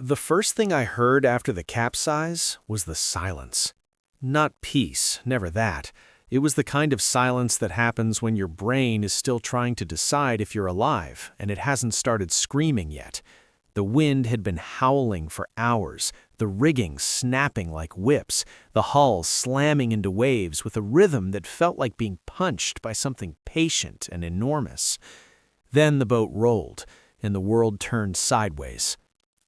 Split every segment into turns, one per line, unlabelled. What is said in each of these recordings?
The first thing I heard after the capsize was the silence. Not peace, never that. It was the kind of silence that happens when your brain is still trying to decide if you're alive and it hasn't started screaming yet. The wind had been howling for hours, the rigging snapping like whips, the hull slamming into waves with a rhythm that felt like being punched by something patient and enormous. Then the boat rolled, and the world turned sideways.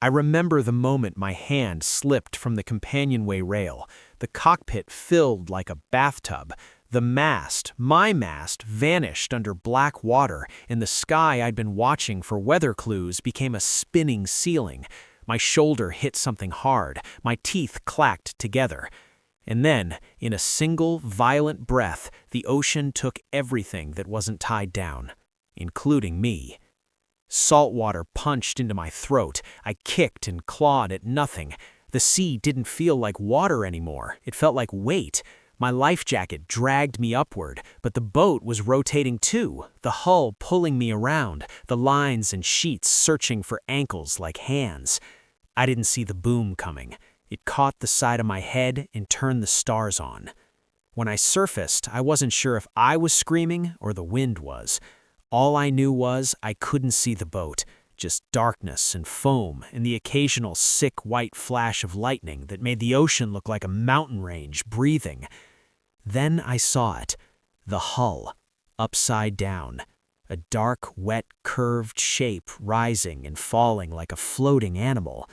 I remember the moment my hand slipped from the companionway rail, the cockpit filled like a bathtub, the mast, my mast, vanished under black water, and the sky I'd been watching for weather clues became a spinning ceiling. My shoulder hit something hard, my teeth clacked together. And then, in a single, violent breath, the ocean took everything that wasn't tied down, including me. Salt water punched into my throat. I kicked and clawed at nothing. The sea didn't feel like water anymore. It felt like weight. My life jacket dragged me upward, but the boat was rotating too, the hull pulling me around, the lines and sheets searching for ankles like hands. I didn't see the boom coming. It caught the side of my head and turned the stars on. When I surfaced, I wasn't sure if I was screaming or the wind was. All I knew was I couldn't see the boat, just darkness and foam and the occasional sick white flash of lightning that made the ocean look like a mountain range breathing. Then I saw it, the hull, upside down, a dark, wet, curved shape rising and falling like a floating animal.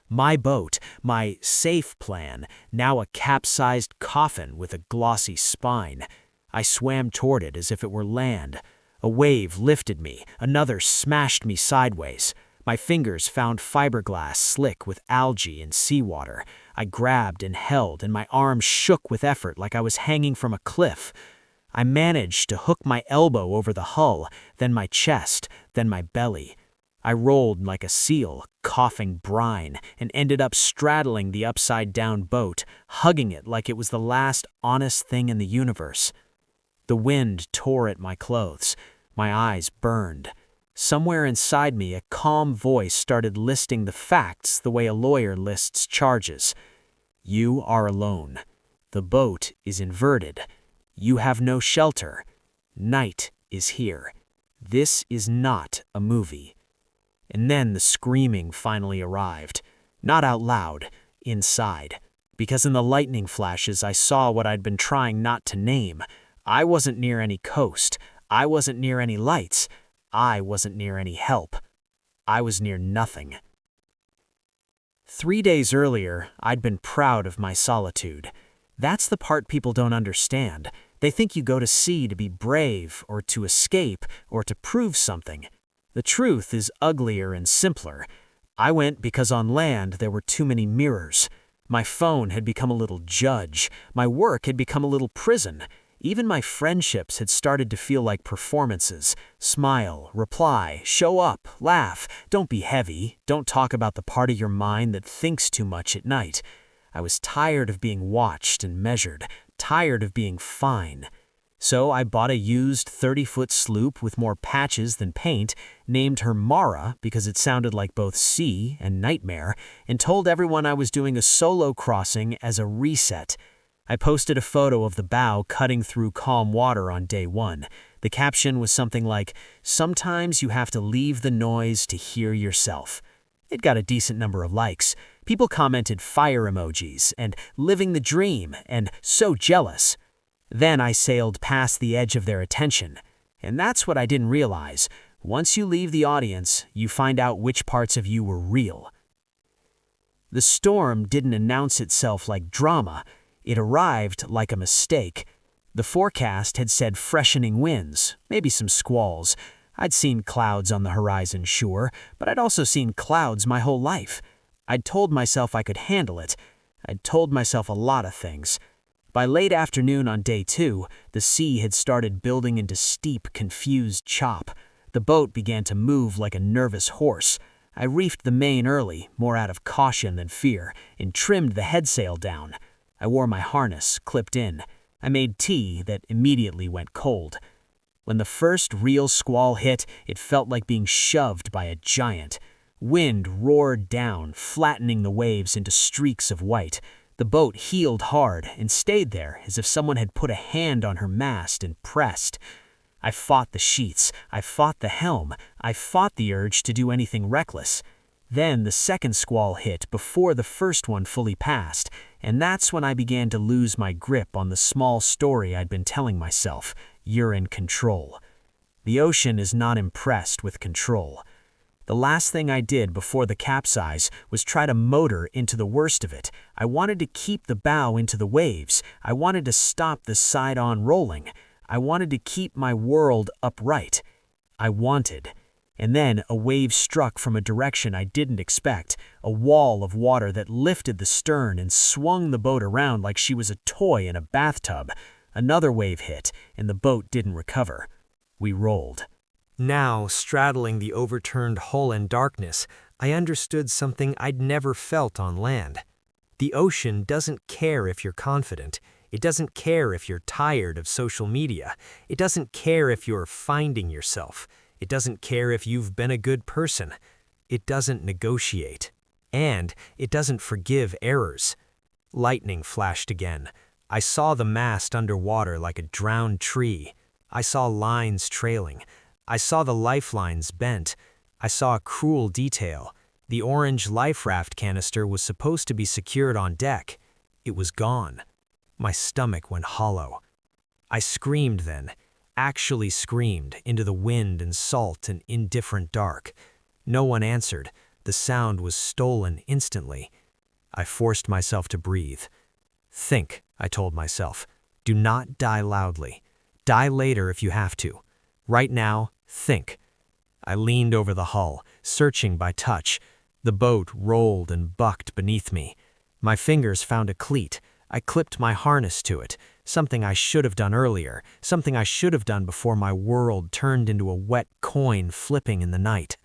My boat, my safe plan, now a capsized coffin with a glossy spine. I swam toward it as if it were land. A wave lifted me, another smashed me sideways. My fingers found fiberglass slick with algae and seawater. I grabbed and held, and my arms shook with effort like I was hanging from a cliff. I managed to hook my elbow over the hull, then my chest, then my belly. I rolled like a seal, coughing brine, and ended up straddling the upside-down boat, hugging it like it was the last honest thing in the universe. The wind tore at my clothes. My eyes burned. Somewhere inside me, a calm voice started listing the facts the way a lawyer lists charges. You are alone. The boat is inverted. You have no shelter. Night is here. This is not a movie. And then the screaming finally arrived. Not out loud, inside. Because in the lightning flashes, I saw what I'd been trying not to name. I wasn't near any coast. I wasn't near any lights. I wasn't near any help. I was near nothing. 3 days earlier, I'd been proud of my solitude. That's the part people don't understand. They think you go to sea to be brave, or to escape, or to prove something. The truth is uglier and simpler. I went because on land there were too many mirrors. My phone had become a little judge. My work had become a little prison. Even my friendships had started to feel like performances. Smile, reply, show up, laugh, don't be heavy, don't talk about the part of your mind that thinks too much at night. I was tired of being watched and measured, tired of being fine. So I bought a used 30-foot sloop with more patches than paint, named her Mara because it sounded like both sea and nightmare, and told everyone I was doing a solo crossing as a reset. I posted a photo of the bow cutting through calm water on day 1. The caption was something like, "Sometimes you have to leave the noise to hear yourself." It got a decent number of likes. People commented fire emojis and living the dream and so jealous. Then I sailed past the edge of their attention. And that's what I didn't realize. Once you leave the audience, you find out which parts of you were real. The storm didn't announce itself like drama. It arrived like a mistake. The forecast had said freshening winds, maybe some squalls. I'd seen clouds on the horizon, sure, but I'd also seen clouds my whole life. I'd told myself I could handle it. I'd told myself a lot of things. By late afternoon on day 2, the sea had started building into steep, confused chop. The boat began to move like a nervous horse. I reefed the main early, more out of caution than fear, and trimmed the headsail down. I wore my harness, clipped in. I made tea that immediately went cold. When the first real squall hit, it felt like being shoved by a giant.
Wind roared down, flattening the waves into streaks of white. The boat heeled hard and stayed there as if someone had put a hand on her mast and pressed. I fought the sheets, I fought the helm, I fought the urge to do anything reckless. Then the second squall hit before the first one fully passed, and that's when I began to lose my grip on the small story I'd been telling myself. You're in control. The ocean is not impressed with control. The last thing I did before the capsize was try to motor into the worst of it. I wanted to keep the bow into the waves. I wanted to stop the side-on rolling. I wanted to keep my world upright. I wanted. And then a wave struck from a direction I didn't expect, a wall of water that lifted the stern and swung the boat around like she was a toy in a bathtub. Another wave hit, and the boat didn't recover. We rolled.
Now, straddling the overturned hull in darkness, I understood something I'd never felt on land. The ocean doesn't care if you're confident. It doesn't care if you're tired of social media. It doesn't care if you're finding yourself. It doesn't care if you've been a good person. It doesn't negotiate. And it doesn't forgive errors. Lightning flashed again. I saw the mast underwater like a drowned tree. I saw lines trailing. I saw the lifelines bent. I saw a cruel detail. The orange life raft canister was supposed to be secured on deck. It was gone. My stomach went hollow. I screamed then, actually screamed, into the wind and salt and indifferent dark. No one answered. The sound was stolen instantly. I forced myself to breathe. Think, I told myself. Do not die loudly. Die later if you have to. Right now, think. I leaned over the hull, searching by touch. The boat rolled and bucked beneath me. My fingers found a cleat. I clipped my harness to it, something I should have done earlier, something I should have done before my world turned into a wet coin flipping in the night.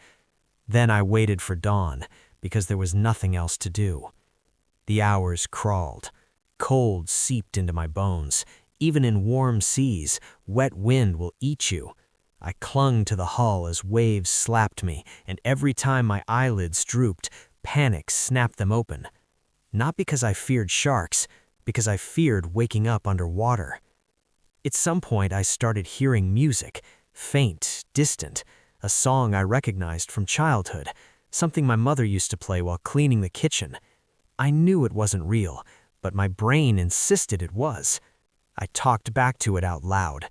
Then I waited for dawn, because there was nothing else to do. The hours crawled. Cold seeped into my bones. Even in warm seas, wet wind will eat you. I clung to the hull as waves slapped me, and every time my eyelids drooped, panic snapped them open. Not because I feared sharks, because I feared waking up underwater. At some point I started hearing music, faint, distant, a song I recognized from childhood, something my mother used to play while cleaning the kitchen. I knew it wasn't real, but my brain insisted it was. I talked back to it out loud.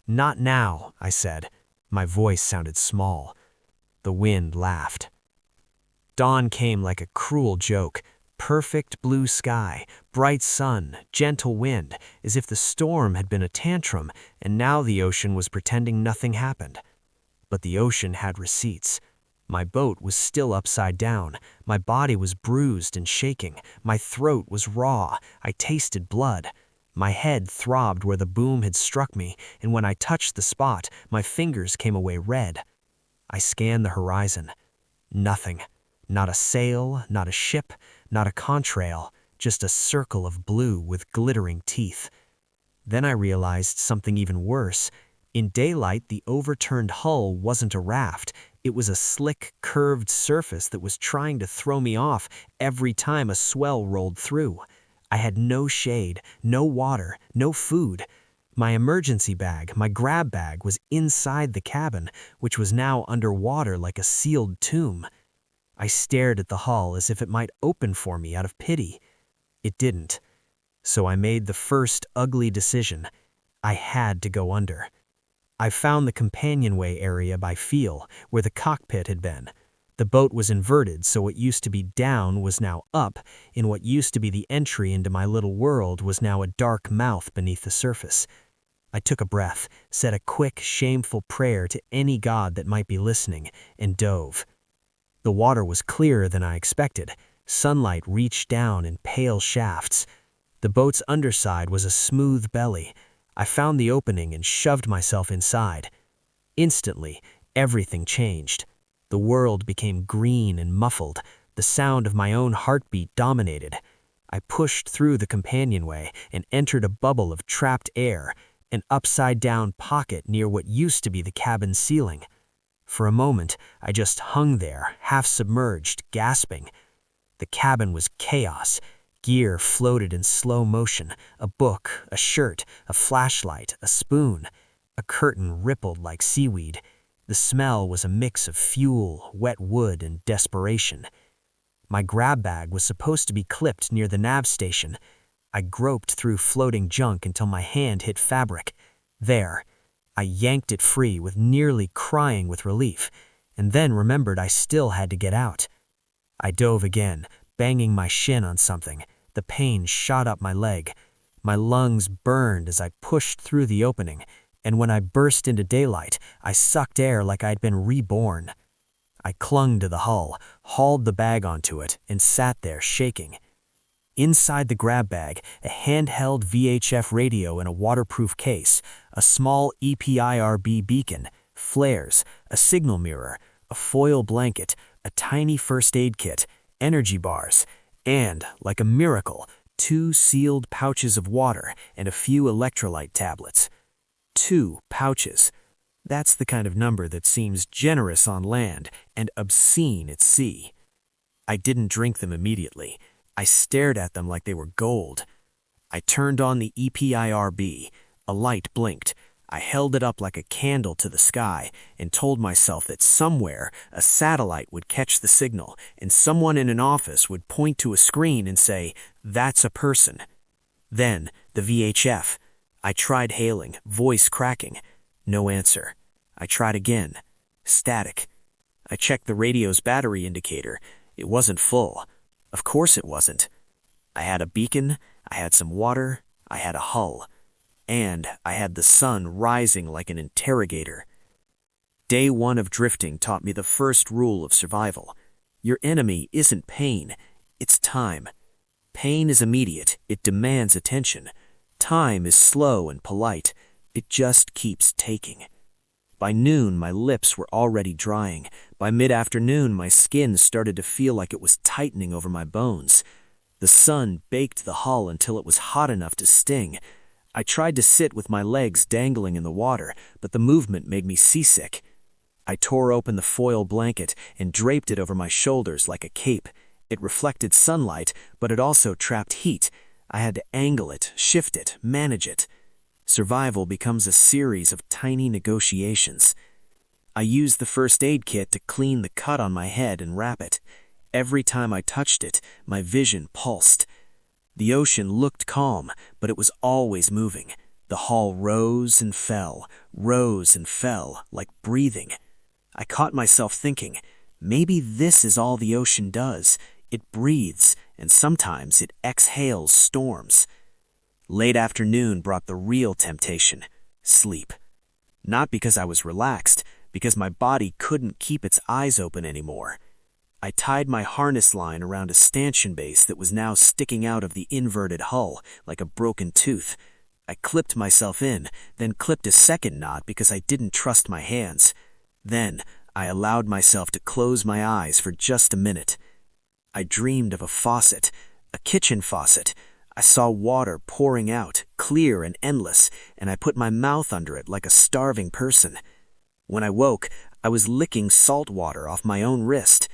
Not now, I said. My voice sounded small. The wind laughed. Dawn came like a cruel joke. Perfect blue sky, bright sun, gentle wind, as if the storm had been a tantrum, and now the ocean was pretending nothing happened. But the ocean had receipts. My boat was still upside down. My body was bruised and shaking. My throat was raw. I tasted blood. My head throbbed where the boom had struck me, and when I touched the spot, my fingers came away red. I scanned the horizon. Nothing. Not a sail, not a ship, not a contrail, just a circle of blue with glittering teeth. Then I realized something even worse. In daylight, the overturned hull wasn't a raft. It was a slick, curved surface that was trying to throw me off every time a swell rolled through. I had no shade, no water, no food. My emergency bag, my grab bag, was inside the cabin, which was now underwater like a sealed tomb. I stared at the hull as if it might open for me out of pity. It didn't. So I made the first ugly decision. I had to go under. I found the companionway area by feel, where the cockpit had been. The boat was inverted, so what used to be down was now up, and what used to be the entry into my little world was now a dark mouth beneath the surface. I took a breath, said a quick, shameful prayer to any god that might be listening, and dove. The water was clearer than I expected. Sunlight reached down in pale shafts. The boat's underside was a smooth belly. I found the opening and shoved myself inside. Instantly, everything changed. The world became green and muffled. The sound of my own heartbeat dominated. I pushed through the companionway and entered a bubble of trapped air, an upside-down pocket near what used to be the cabin ceiling.
For a moment, I just hung there, half submerged, gasping. The cabin was chaos. Gear floated in slow motion, a book, a shirt, a flashlight, a spoon. A curtain rippled like seaweed. The smell was a mix of fuel, wet wood, and desperation. My grab bag was supposed to be clipped near the nav station. I groped through floating junk until my hand hit fabric. There. I yanked it free with nearly crying with relief, and then remembered I still had to get out. I dove again, banging my shin on something. The pain shot up my leg. My lungs burned as I pushed through the opening, and when I burst into daylight, I sucked air like I'd been reborn. I clung to the hull, hauled the bag onto it, and sat there shaking. Inside the grab bag, a handheld VHF radio in a waterproof case, a small EPIRB beacon, flares, a signal mirror, a foil blanket, a tiny first aid kit, energy bars, and, like a miracle, 2 sealed pouches of water and a few electrolyte tablets. 2 pouches. That's the kind of number that seems generous on land and obscene at sea. I didn't drink them immediately. I stared at them like they were gold. I turned on the EPIRB. A light blinked. I held it up like a candle to the sky and told myself that somewhere a satellite would catch the signal and someone in an office would point to a screen and say, "That's a person." Then, the VHF. I tried hailing, voice cracking. No answer. I tried again. Static. I checked the radio's battery indicator. It wasn't full. Of course it wasn't. I had a beacon, I had some water, I had a hull, and I had the sun rising like an interrogator. Day 1 of drifting taught me the first rule of survival. Your enemy isn't pain, it's time. Pain is immediate, it demands attention. Time is slow and polite, it just keeps taking. By noon, my lips were already drying. By mid-afternoon, my skin started to feel like it was tightening over my bones. The sun baked the hull until it was hot enough to sting. I tried to sit with my legs dangling in the water, but the movement made me seasick. I tore open the foil blanket and draped it over my shoulders like a cape. It reflected sunlight, but it also trapped heat. I had to angle it, shift it, manage it. Survival becomes a series of tiny negotiations. I used the first aid kit to clean the cut on my head and wrap it. Every time I touched it, my vision pulsed. The ocean looked calm, but it was always moving. The hull rose and fell, like breathing. I caught myself thinking, maybe this is all the ocean does. It breathes, and sometimes it exhales storms. Late afternoon brought the real temptation, sleep. Not because I was relaxed, because my body couldn't keep its eyes open anymore. I tied my harness line around a stanchion base that was now sticking out of the inverted hull like a broken tooth. I clipped myself in, then clipped a second knot because I didn't trust my hands. Then I allowed myself to close my eyes for just a minute. I dreamed of a faucet, a kitchen faucet. I saw water pouring out, clear and endless, and I put my mouth under it like a starving person. When I woke, I was licking salt water off my own wrist.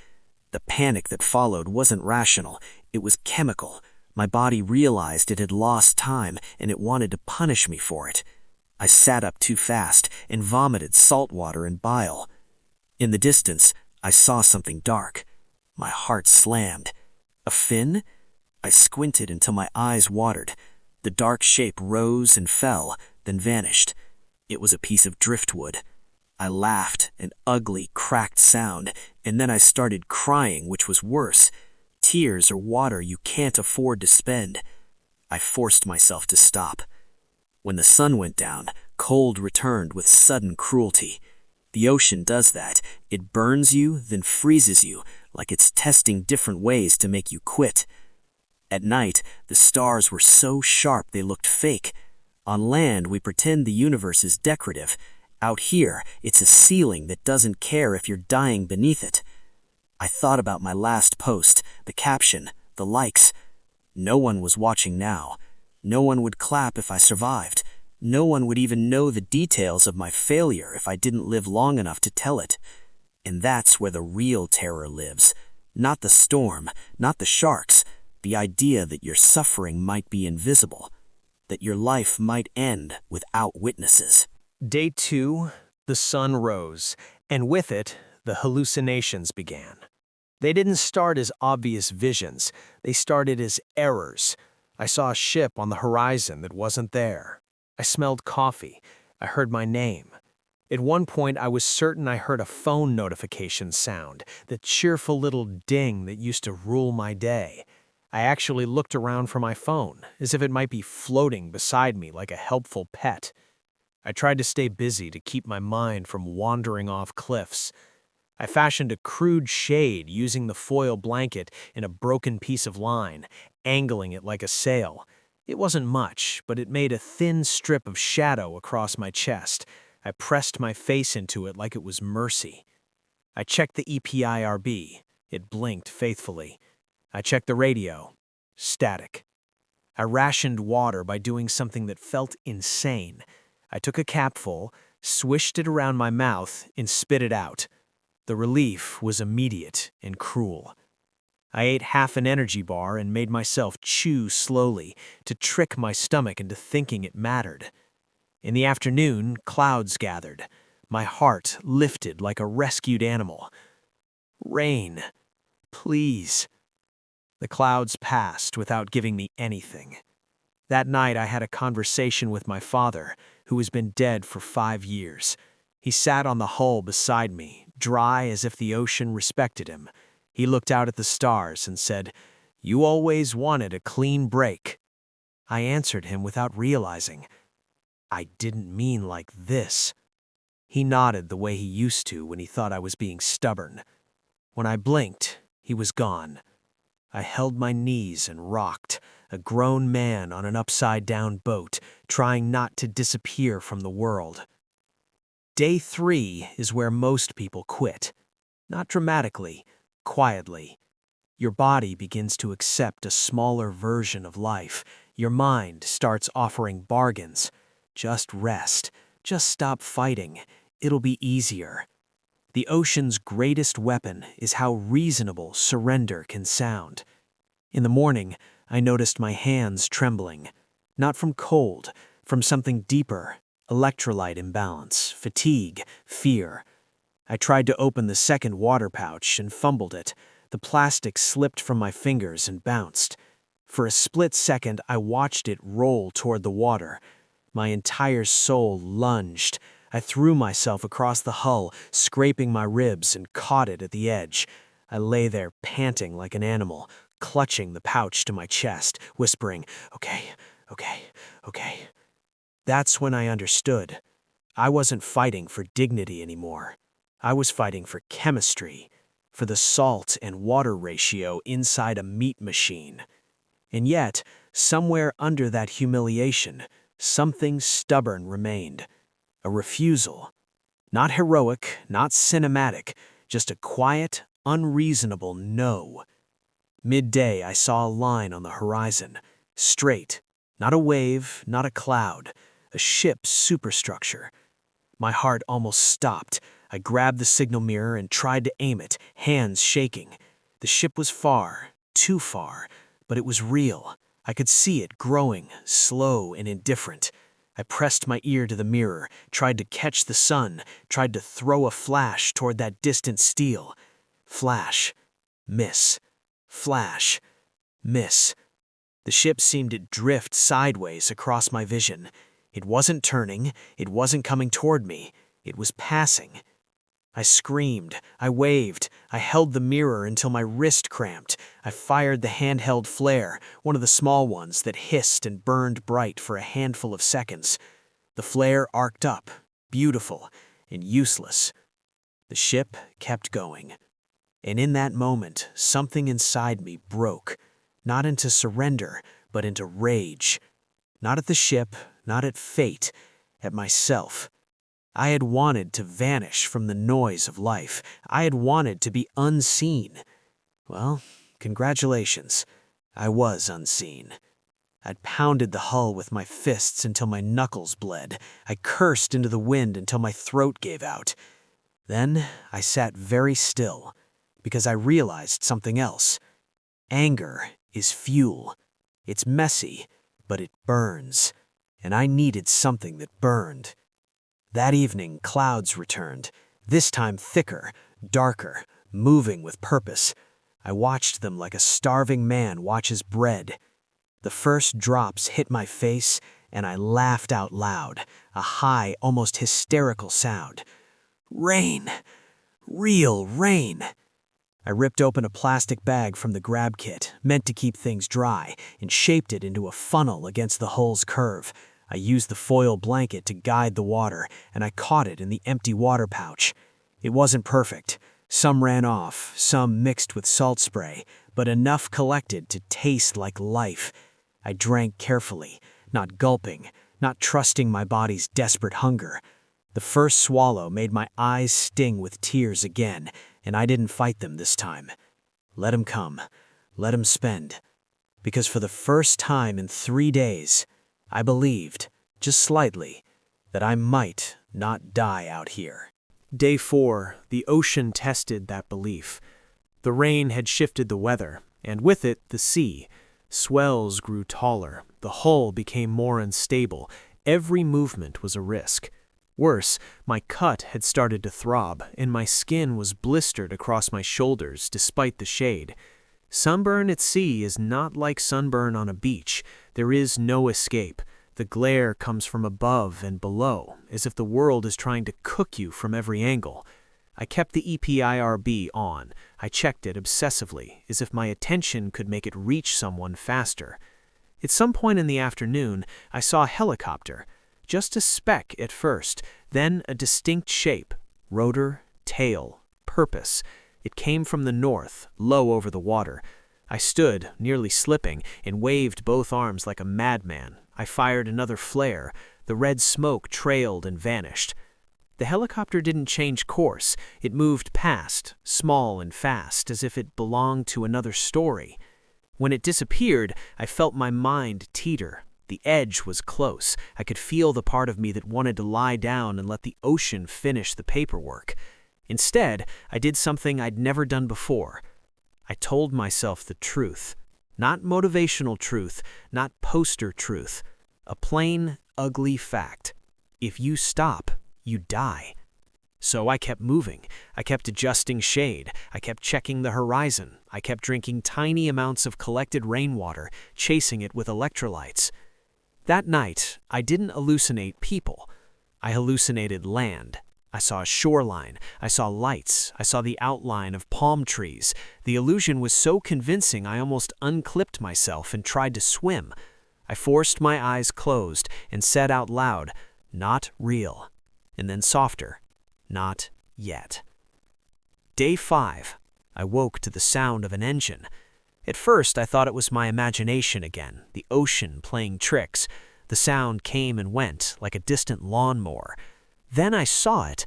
The panic that followed wasn't rational, it was chemical. My body realized it had lost time, and it wanted to punish me for it. I sat up too fast and vomited salt water and bile. In the distance, I saw something dark. My heart slammed. A fin? I squinted until my eyes watered. The dark shape rose and fell, then vanished. It was a piece of driftwood. I laughed, an ugly, cracked sound, and then I started crying, which was worse. Tears are water you can't afford to spend. I forced myself to stop. When the sun went down, cold returned with sudden cruelty. The ocean does that. It burns you, then freezes you, like it's testing different ways to make you quit. At night, the stars were so sharp they looked fake. On land, we pretend the universe is decorative. Out here, it's a ceiling that doesn't care if you're dying beneath it. I thought about my last post, the caption, the likes. No one was watching now. No one would clap if I survived. No one would even know the details of my failure if I didn't live long enough to tell it.
And that's where the real terror lives. Not the storm, not the sharks, the idea that your suffering might be invisible, that your life might end without witnesses.
Day 2, the sun rose, and with it, the hallucinations began. They didn't start as obvious visions, they started as errors. I saw a ship on the horizon that wasn't there. I smelled coffee. I heard my name. At one point, I was certain I heard a phone notification sound, the cheerful little ding that used to rule my day. I actually looked around for my phone, as if it might be floating beside me like a helpful pet. I tried to stay busy to keep my mind from wandering off cliffs. I fashioned a crude shade using the foil blanket and a broken piece of line, angling it like a sail. It wasn't much, but it made a thin strip of shadow across my chest. I pressed my face into it like it was mercy. I checked the EPIRB. It blinked faithfully. I checked the radio. Static. I rationed water by doing something that felt insane. I took a capful, swished it around my mouth, and spit it out. The relief was immediate and cruel. I ate half an energy bar and made myself chew slowly to trick my stomach into thinking it mattered. In the afternoon, clouds gathered. My heart lifted like a rescued animal. Rain, please. The clouds passed without giving me anything. That night I had a conversation with my father, who has been dead for 5 years. He sat on the hull beside me, dry as if the ocean respected him. He looked out at the stars and said, "You always wanted a clean break." I answered him without realizing. I didn't mean like this. He nodded the way he used to when he thought I was being stubborn. When I blinked, he was gone. I held my knees and rocked, a grown man on an upside-down boat, trying not to disappear from the world. Day 3 is where most people quit. Not dramatically, quietly. Your body begins to accept a smaller version of life. Your mind starts offering bargains. Just rest. Just stop fighting. It'll be easier. The ocean's greatest weapon is how reasonable surrender can sound. In the morning, I noticed my hands trembling. Not from cold, from something deeper. Electrolyte imbalance, fatigue, fear. I tried to open the second water pouch and fumbled it. The plastic slipped from my fingers and bounced. For a split second, I watched it roll toward the water. My entire soul lunged. I threw myself across the hull, scraping my ribs, and caught it at the edge. I lay there panting like an animal, clutching the pouch to my chest, whispering, "Okay, okay, okay." That's when I understood. I wasn't fighting for dignity anymore. I was fighting for chemistry, for the salt and water ratio inside a meat machine. And yet, somewhere under that humiliation, something stubborn remained. A refusal. Not heroic, not cinematic, just a quiet, unreasonable no. Midday, I saw a line on the horizon. Straight. Not a wave, not a cloud. A ship's superstructure. My heart almost stopped. I grabbed the signal mirror and tried to aim it, hands shaking. The ship was far, too far, but it was real. I could see it growing, slow and indifferent. I pressed my ear to the mirror, tried to catch the sun, tried to throw a flash toward that distant steel. Flash. Miss. Flash. Miss. The ship seemed to drift sideways across my vision. It wasn't turning, it wasn't coming toward me, it was passing. I screamed, I waved, I held the mirror until my wrist cramped. I fired the handheld flare, one of the small ones that hissed and burned bright for a handful of seconds. The flare arced up, beautiful and useless. The ship kept going. And in that moment, something inside me broke, not into surrender, but into rage. Not at the ship, not at fate, at myself. I had wanted to vanish from the noise of life. I had wanted to be unseen. Well, congratulations. I was unseen. I'd pounded the hull with my fists until my knuckles bled. I cursed into the wind until my throat gave out.
Then I sat very still, because I realized something else. Anger is fuel. It's messy, but it burns, and I needed something that burned. That evening, clouds returned, this time thicker, darker, moving with purpose. I watched them like a starving man watches bread. The first drops hit my face, and I laughed out loud, a high, almost hysterical sound. Rain! Real rain! I ripped open a plastic bag from the grab kit, meant to keep things dry, and shaped it into a funnel against the hull's curve. I used the foil blanket to guide the water, and I caught it in the empty water pouch. It wasn't perfect. Some ran off, some mixed with salt spray, but enough collected to taste like life. I drank carefully, not gulping, not trusting my body's desperate hunger. The first swallow made my eyes sting with tears again, and I didn't fight them this time. Let 'em come. Let 'em spend. Because for the first time in 3 days, I believed, just slightly, that I might not die out here.
Day 4, the ocean tested that belief. The rain had shifted the weather, and with it, the sea. Swells grew taller, the hull became more unstable, every movement was a risk. Worse, my cut had started to throb, and my skin was blistered across my shoulders despite the shade. Sunburn at sea is not like sunburn on a beach. There is no escape. The glare comes from above and below, as if the world is trying to cook you from every angle. I kept the EPIRB on. I checked it obsessively, as if my attention could make it reach someone faster. At some point in the afternoon, I saw a helicopter. Just a speck at first, then a distinct shape. Rotor, tail, purpose. It came from the north, low over the water. I stood, nearly slipping, and waved both arms like a madman. I fired another flare. The red smoke trailed and vanished. The helicopter didn't change course. It moved past, small and fast, as if it belonged to another story. When it disappeared, I felt my mind teeter. The edge was close. I could feel the part of me that wanted to lie down and let the ocean finish the paperwork. Instead, I did something I'd never done before. I told myself the truth. Not motivational truth, not poster truth. A plain, ugly fact. If you stop, you die. So I kept moving. I kept adjusting shade. I kept checking the horizon. I kept drinking tiny amounts of collected rainwater, chasing it with electrolytes. That night, I didn't hallucinate people. I hallucinated land. I saw a shoreline. I saw lights. I saw the outline of palm trees. The illusion was so convincing I almost unclipped myself and tried to swim. I forced my eyes closed and said out loud, "Not real." And then softer, "Not yet." Day 5, I woke to the sound of an engine. At first, I thought it was my imagination again, the ocean playing tricks. The sound came and went, like a distant lawnmower. Then I saw it,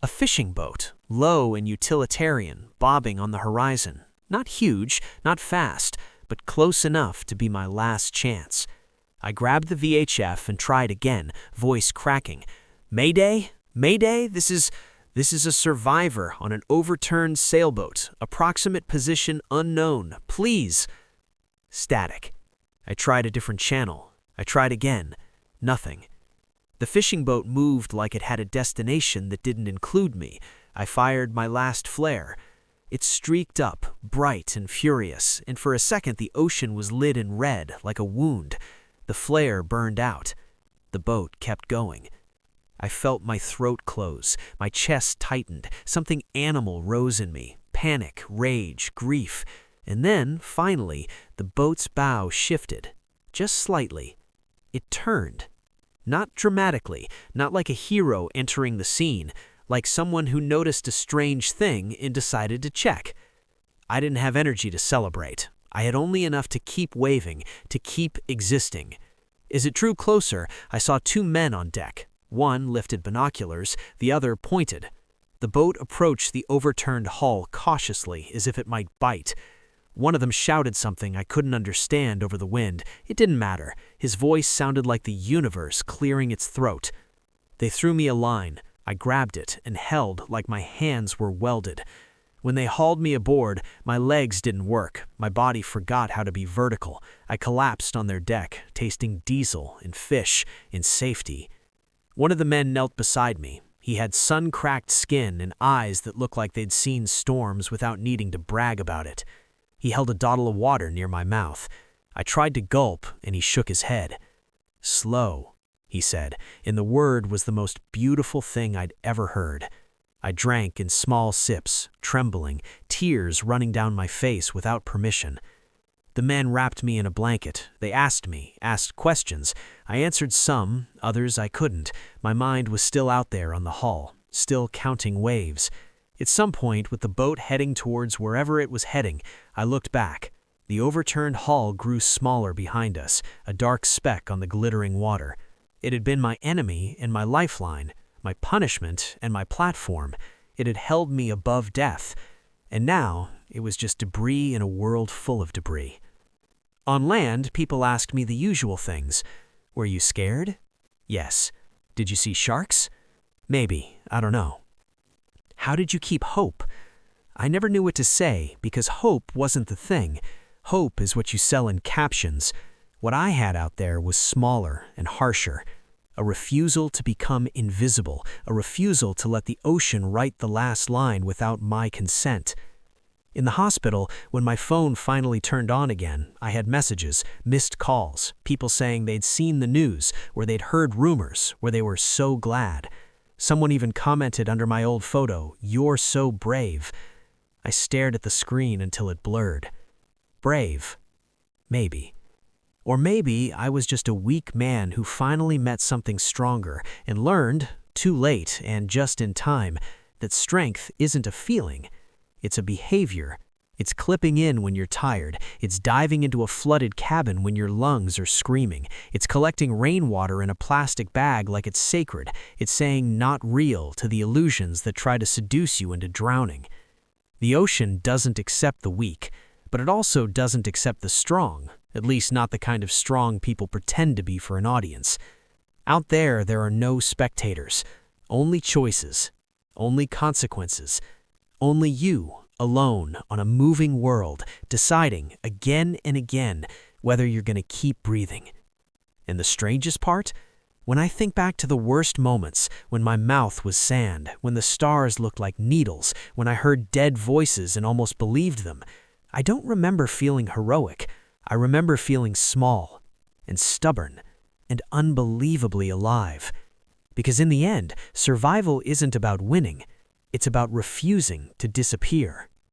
a fishing boat, low and utilitarian, bobbing on the horizon. Not huge, not fast, but close enough to be my last chance. I grabbed the VHF and tried again, voice cracking. "Mayday? Mayday? This is a survivor on an overturned sailboat. Approximate position unknown. Please." Static. I tried a different channel. I tried again. Nothing. The fishing boat moved like it had a destination that didn't include me. I fired my last flare. It streaked up, bright and furious, and for a second the ocean was lit in red, like a wound. The flare burned out. The boat kept going. I felt my throat close, my chest tightened, something animal rose in me, panic, rage, grief. And then, finally, the boat's bow shifted, just slightly. It turned. Not dramatically, not like a hero entering the scene, like someone who noticed a strange thing and decided to check. I didn't have energy to celebrate. I had only enough to keep waving, to keep existing. As it drew closer, I saw 2 men on deck. One lifted binoculars, the other pointed. The boat approached the overturned hull cautiously, as if it might bite. One of them shouted something I couldn't understand over the wind. It didn't matter. His voice sounded like the universe clearing its throat. They threw me a line.
I grabbed it and held like my hands were welded. When they hauled me aboard, my legs didn't work. My body forgot how to be vertical. I collapsed on their deck, tasting diesel and fish in safety. One of the men knelt beside me. He had sun-cracked skin and eyes that looked like they'd seen storms without needing to brag about it. He held a bottle of water near my mouth. I tried to gulp, and he shook his head. "Slow," he said, and the word was the most beautiful thing I'd ever heard. I drank in small sips, trembling, tears running down my face without permission. The men wrapped me in a blanket. They asked questions. I answered some, others I couldn't. My mind was still out there on the hull, still counting waves. At some point, with the boat heading towards wherever it was heading, I looked back. The overturned hull grew smaller behind us, a dark speck on the glittering water. It had been my enemy and my lifeline, my punishment and my platform. It had held me above death. And now, it was just debris in a world full of debris. On land, people asked me the usual things. Were you scared? Yes. Did you see sharks? Maybe. I don't know. How did you keep hope? I never knew what to say because hope wasn't the thing. Hope is what you sell in captions. What I had out there was smaller and harsher. A refusal to become invisible, a refusal to let the ocean write the last line without my consent. In the hospital, when my phone finally turned on again, I had messages, missed calls, people saying they'd seen the news, where they'd heard rumors, where they were so glad. Someone even commented under my old photo, "You're so brave." I stared at the screen until it blurred. Brave? Maybe. Or maybe I was just a weak man who finally met something stronger and learned, too late and just in time, that strength isn't a feeling. It's a behavior. It's clipping in when you're tired. It's diving into a flooded cabin when your lungs are screaming. It's collecting rainwater in a plastic bag like it's sacred. It's saying not real to the illusions that try to seduce you into drowning. The ocean doesn't accept the weak, but it also doesn't accept the strong, at least not the kind of strong people pretend to be for an audience. Out there are no spectators, only choices, only consequences. Only you, alone, on a moving world, deciding again and again whether you're going to keep breathing. And the strangest part? When I think back to the worst moments, when my mouth was sand, when the stars looked like needles, when I heard dead voices and almost believed them, I don't remember feeling heroic. I remember feeling small and stubborn and unbelievably alive. Because in the end, survival isn't about winning. It's about refusing to disappear.